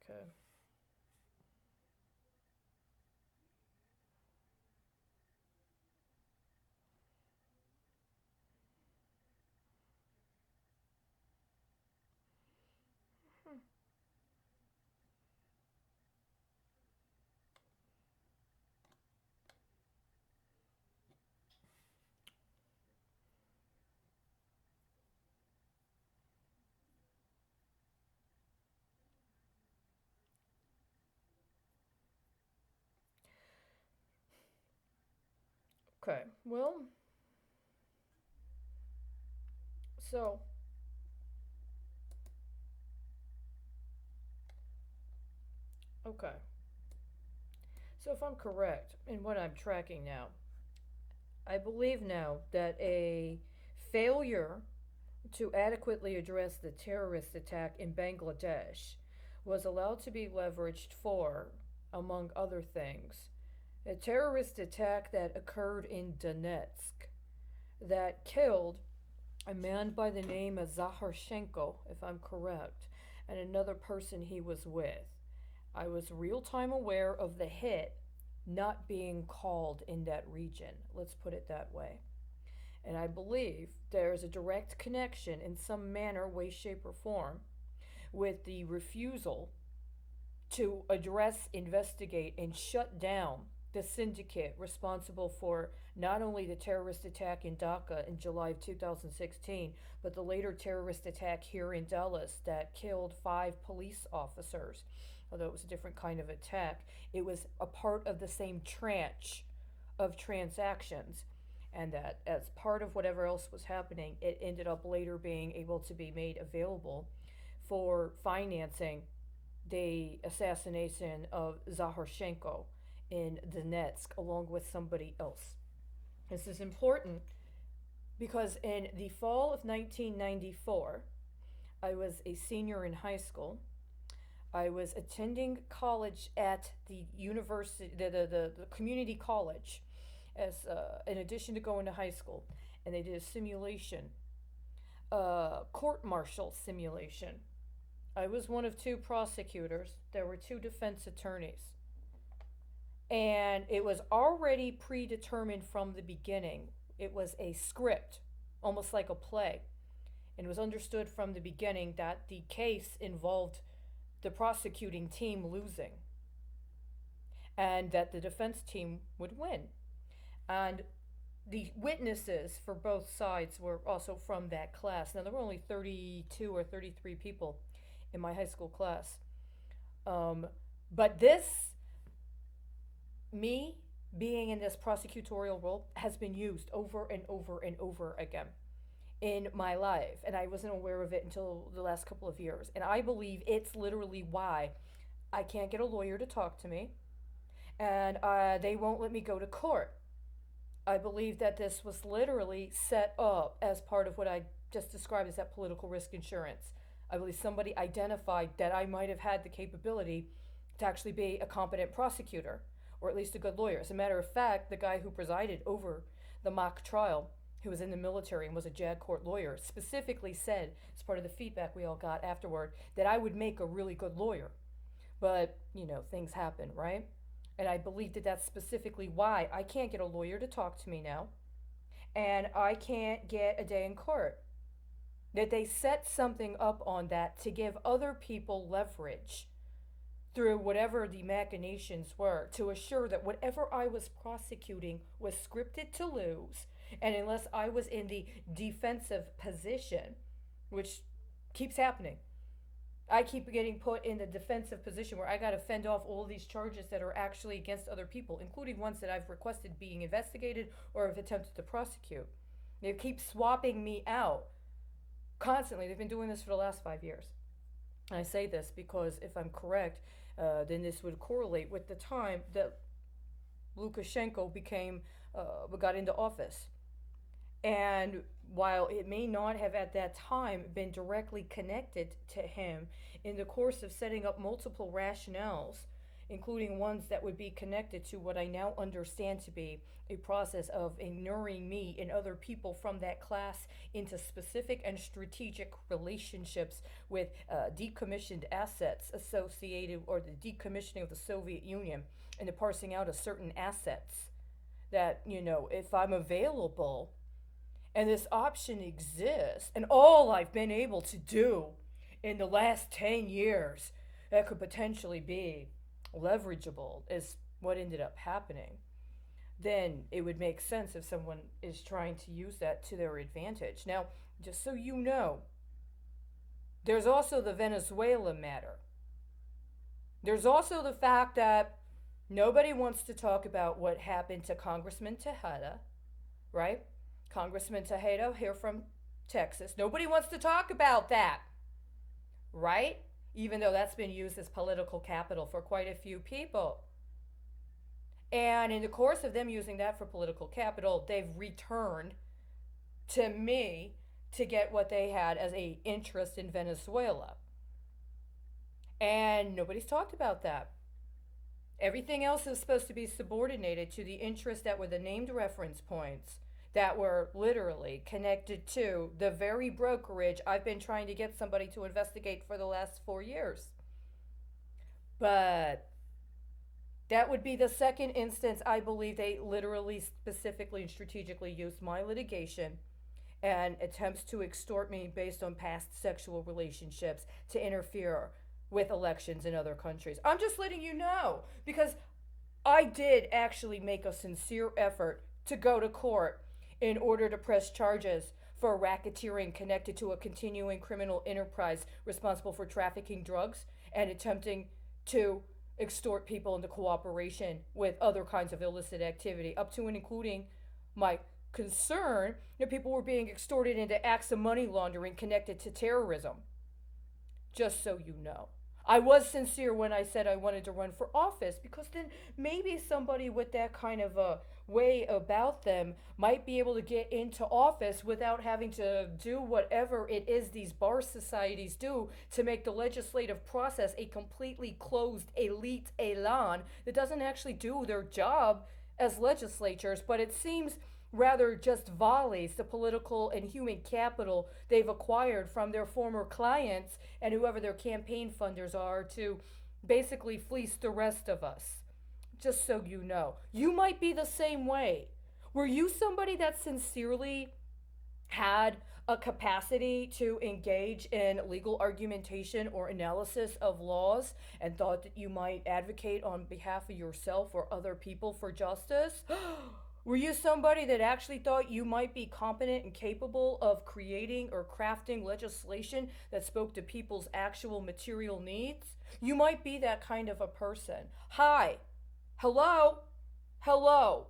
Okay. Okay. Well, so okay. So if I'm correct in what I'm tracking now, I believe now that a failure to adequately address the terrorist attack in Bangladesh was allowed to be leveraged for, among other things, a terrorist attack that occurred in Donetsk that killed a man by the name of Zaharshenko, if I'm correct, and another person he was with. I was real time aware of the hit not being called in that region. Let's put it that way. And I believe there's a direct connection in some manner, way, shape, or form with the refusal to address, investigate, and shut down the syndicate responsible for not only the terrorist attack in Dhaka in July of 2016, but the later terrorist attack here in Dallas that killed 5 police officers. Although it was a different kind of attack, it was a part of the same tranche of transactions. And that, as part of whatever else was happening, it ended up later being able to be made available for financing the assassination of Zaharshenko in Donetsk along with somebody else. This is important because in the fall of 1994, I was a senior in high school. I was attending college at the university, the community college, as in addition to going to high school, and they did a simulation, court martial simulation. I was one of 2 prosecutors. There were 2 defense attorneys. And it was already predetermined from the beginning. It was a script, almost like a play. And it was understood from the beginning that the case involved the prosecuting team losing and that the defense team would win. And the witnesses for both sides were also from that class. Now, there were only 32 or 33 people in my high school class. Um, but me being in this prosecutorial role has been used over and over and over again in my life. And I wasn't aware of it until the last couple of years. And I believe it's literally why I can't get a lawyer to talk to me and they won't let me go to court. I believe that this was literally set up as part of what I just described as that political risk insurance. I believe somebody identified that I might have had the capability to actually be a competent prosecutor or at least a good lawyer. As a matter of fact, the guy who presided over the mock trial, who was in the military and was a JAG court lawyer, specifically said, as part of the feedback we all got afterward, that I would make a really good lawyer. But, things happen, right? And I believe that that's specifically why I can't get a lawyer to talk to me now, and I can't get a day in court. That they set something up on that to give other people leverage through whatever the machinations were to assure that whatever I was prosecuting was scripted to lose. And unless I was in the defensive position, which keeps happening, I keep getting put in the defensive position where I got to fend off all these charges that are actually against other people, including ones that I've requested being investigated or have attempted to prosecute. They keep swapping me out constantly. They've been doing this for the last 5 years. And I say this because if I'm correct, then this would correlate with the time that Lukashenko got into office. And while it may not have at that time been directly connected to him, in the course of setting up multiple rationales including ones that would be connected to what I now understand to be a process of inuring me and other people from that class into specific and strategic relationships with decommissioned assets associated, or the decommissioning of the Soviet Union and the parsing out of certain assets that, if I'm available and this option exists, and all I've been able to do in the last 10 years that could potentially be leverageable is what ended up happening, then it would make sense if someone is trying to use that to their advantage. Now, just so you know, there's also the Venezuela matter. There's also the fact that nobody wants to talk about what happened to Congressman Tejeda, right? Congressman Tejeda here from Texas. Nobody wants to talk about that, right? Even though that's been used as political capital for quite a few people. And in the course of them using that for political capital, they've returned to me to get what they had as a interest in Venezuela. And nobody's talked about that. Everything else is supposed to be subordinated to the interests that were the named reference points that were literally connected to the very brokerage I've been trying to get somebody to investigate for the last 4 years. But that would be the second instance I believe they literally, specifically, and strategically used my litigation and attempts to extort me based on past sexual relationships to interfere with elections in other countries. I'm just letting you know, because I did actually make a sincere effort to go to court in order to press charges for racketeering connected to a continuing criminal enterprise responsible for trafficking drugs and attempting to extort people into cooperation with other kinds of illicit activity, up to and including my concern that people were being extorted into acts of money laundering connected to terrorism. Just so you know. I was sincere when I said I wanted to run for office, because then maybe somebody with that kind of a way about them might be able to get into office without having to do whatever it is these bar societies do to make the legislative process a completely closed elite elan that doesn't actually do their job as legislatures, but it seems rather just volleys the political and human capital they've acquired from their former clients and whoever their campaign funders are to basically fleece the rest of us. Just so you know. You might be the same way. Were you somebody that sincerely had a capacity to engage in legal argumentation or analysis of laws and thought that you might advocate on behalf of yourself or other people for justice? Were you somebody that actually thought you might be competent and capable of creating or crafting legislation that spoke to people's actual material needs? You might be that kind of a person. Hi. Hello? Hello.